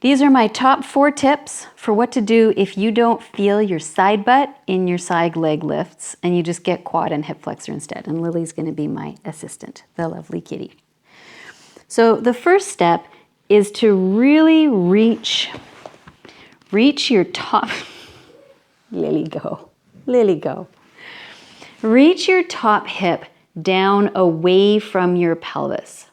These are my top 4 tips for what to do if you don't feel your side butt in your side leg lifts and you just get quad and hip flexor instead. And Lily's going to be my assistant, the lovely kitty. So the first step is to really reach your top. Lily, go. Lily, go. Reach your top hip down away from your pelvis.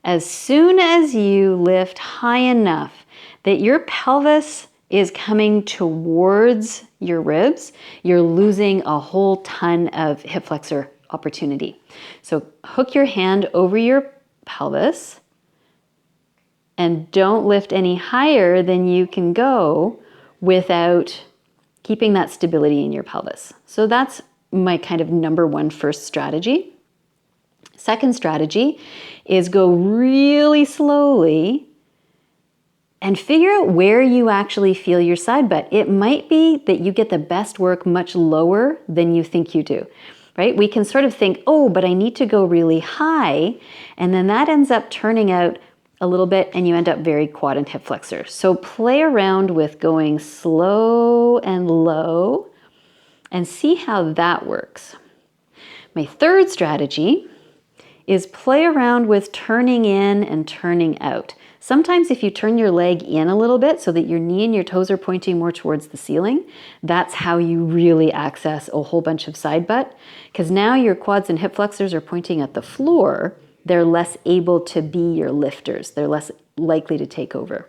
As soon as you lift high enough that your pelvis is coming towards your ribs, you're losing a whole ton of hip flexor opportunity. So hook your hand over your pelvis and don't lift any higher than you can go without keeping that stability in your pelvis. So that's my kind of number 1 first strategy. Second strategy is go really slowly and figure out where you actually feel your side butt. It might be that you get the best work much lower than you think you do, right? We can sort of think, oh, but I need to go really high, and then that ends up turning out a little bit and you end up very quad and hip flexor. So play around with going slow and low and see how that works. My third strategy is play around with turning in and turning out. Sometimes if you turn your leg in a little bit so that your knee and your toes are pointing more towards the ceiling, that's how you really access a whole bunch of side butt, because now your quads and hip flexors are pointing at the floor. They're less able to be your lifters. They're less likely to take over.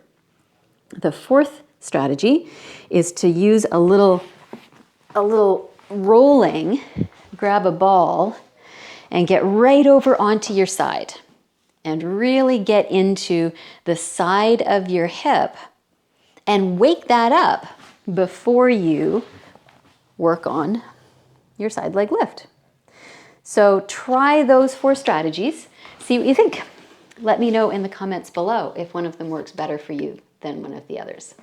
The fourth strategy is to use a little rolling, grab a ball, and get right over onto your side and really get into the side of your hip and wake that up before you work on your side leg lift. So try those 4 strategies. See what you think. Let me know in the comments below if one of them works better for you than one of the others.